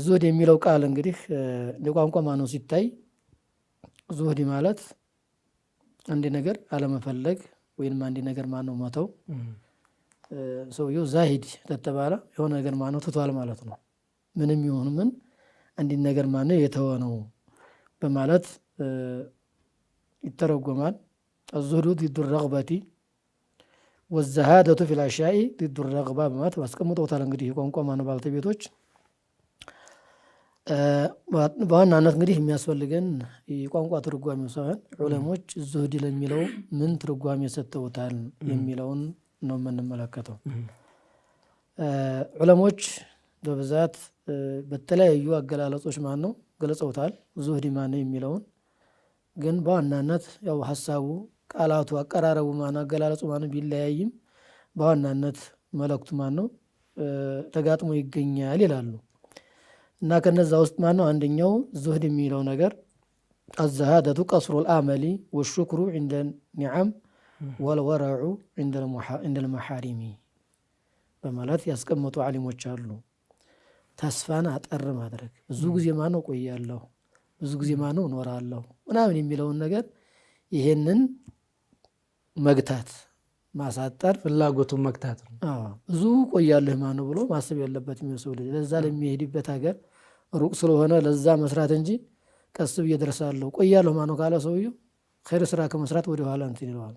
ዙህድ የሚለው ቃል እንግዲህ እንደ ቋንቋ ማነው ሲታይ ዙህድ ማለት አንድ ነገር አለመፈለግ ወይንም አንድ ነገር ማነው መተው። ሰውየው ዛሂድ ተተባለ የሆነ ነገር ማነው ትቷል ማለት ነው። ምንም ይሁን ምን አንድ ነገር ማነው የተወ ነው በማለት ይተረጎማል። الزهد ضد الرغبة والزهادة في الأشياء ضد الرغبة በማለት ማስቀምጠውታል። እንግዲህ ቋንቋ ማነው ባልተቤቶች በዋናነት እንግዲህ የሚያስፈልገን የቋንቋ ትርጓሜው ሳይሆን ዑለሞች ዙህድ ለሚለው ምን ትርጓሜ ሰጥተውታል የሚለውን ነው የምንመለከተው። ዑለሞች በብዛት በተለያዩ አገላለጾች ማነው ገልጸውታል ዙህድ ማነው የሚለውን። ግን በዋናነት ያው ሐሳቡ ቃላቱ አቀራረቡ ማነው አገላለጹ ማነው ቢለያይም በዋናነት መልእክቱ ማነው ተጋጥሞ ይገኛል ይላሉ። እና ከነዛ ውስጥ ማነው አንደኛው ዙህድ የሚለው ነገር አዘሃደቱ ቀስሩል አመሊ ወሹክሩ ዒንደ ኒዓም ወልወረዑ ዒንደል መሐሪሚ በማለት ያስቀመጡ ዓሊሞች አሉ። ተስፋን አጠር ማድረግ ብዙ ጊዜ ማነው ቆያለሁ፣ ብዙ ጊዜ ማነው እኖራለሁ ምናምን የሚለውን ነገር ይሄንን መግታት ማሳጠር ፍላጎቱን መግታት ነው። ብዙ ቆያለህ ማነው ብሎ ማሰብ ያለበት የሚመስለው ልጅ ለዛ ለሚሄድበት ሀገር ሩቅ ስለሆነ ለዛ መስራት እንጂ ቀስ ብዬ እደርሳለሁ ቆያለሁ ማነው ካለ ሰውየው ኸይር ስራ ከመስራት ወደ ኋላ እንትን ይለዋል።